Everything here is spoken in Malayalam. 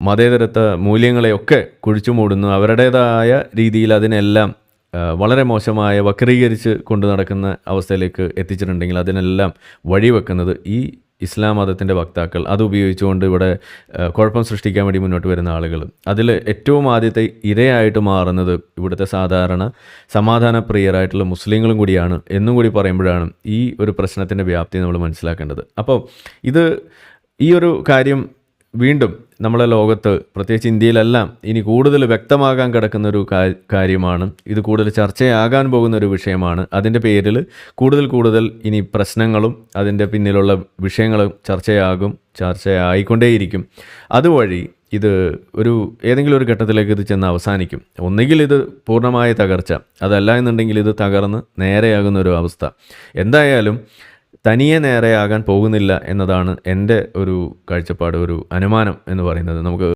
മതേതരത്വ മൂല്യങ്ങളെയൊക്കെ കുഴിച്ചു മൂടുന്നു. അവരുടേതായ രീതിയിൽ അതിനെല്ലാം വളരെ മോശമായ വക്രീകരിച്ച് കൊണ്ട് നടക്കുന്ന അവസ്ഥയിലേക്ക് എത്തിച്ചിട്ടുണ്ടെങ്കിൽ അതിനെല്ലാം വഴിവെക്കുന്നത് ഈ ഇസ്ലാം മതത്തിൻ്റെ വക്താക്കൾ അത് ഉപയോഗിച്ചുകൊണ്ട് ഇവിടെ കുഴപ്പം സൃഷ്ടിക്കാൻ വേണ്ടി മുന്നോട്ട് വരുന്ന ആളുകൾ. അതിൽ ഏറ്റവും ആദ്യത്തെ ഇരയായിട്ട് മാറുന്നത് ഇവിടുത്തെ സാധാരണ സമാധാനപ്രിയരായിട്ടുള്ള മുസ്ലിങ്ങളും കൂടിയാണ് എന്നും കൂടി പറയുമ്പോഴാണ് ഈ ഒരു പ്രശ്നത്തിൻ്റെ വ്യാപ്തി നമ്മൾ മനസ്സിലാക്കേണ്ടത്. അപ്പോൾ ഈ ഒരു കാര്യം വീണ്ടും നമ്മളെ ലോകത്ത്, പ്രത്യേകിച്ച് ഇന്ത്യയിലെല്ലാം ഇനി കൂടുതൽ വ്യക്തമാകാൻ കിടക്കുന്ന ഒരു കാര്യമാണ്. ഇത് കൂടുതൽ ചർച്ചയാകാൻ പോകുന്ന ഒരു വിഷയമാണ്. അതിൻ്റെ പേരിൽ കൂടുതൽ ഇനി പ്രശ്നങ്ങളും അതിൻ്റെ പിന്നിലുള്ള വിഷയങ്ങളും ചർച്ചയായിക്കൊണ്ടേയിരിക്കും. അതുവഴി ഇത് ഏതെങ്കിലും ഒരു ഘട്ടത്തിലേക്ക് ഇത് ചെന്ന് അവസാനിക്കും. ഒന്നുകിൽ ഇത് പൂർണ്ണമായ തകർച്ച, അതല്ല എന്നുണ്ടെങ്കിൽ ഇത് തകർന്ന് നേരെയാകുന്ന ഒരു അവസ്ഥ. എന്തായാലും തനിയെ നേരെയാകാൻ പോകുന്നില്ല എന്നതാണ് എൻ്റെ ഒരു കാഴ്ചപ്പാട്, ഒരു അനുമാനം എന്ന് പറയുന്നത്. നമുക്ക്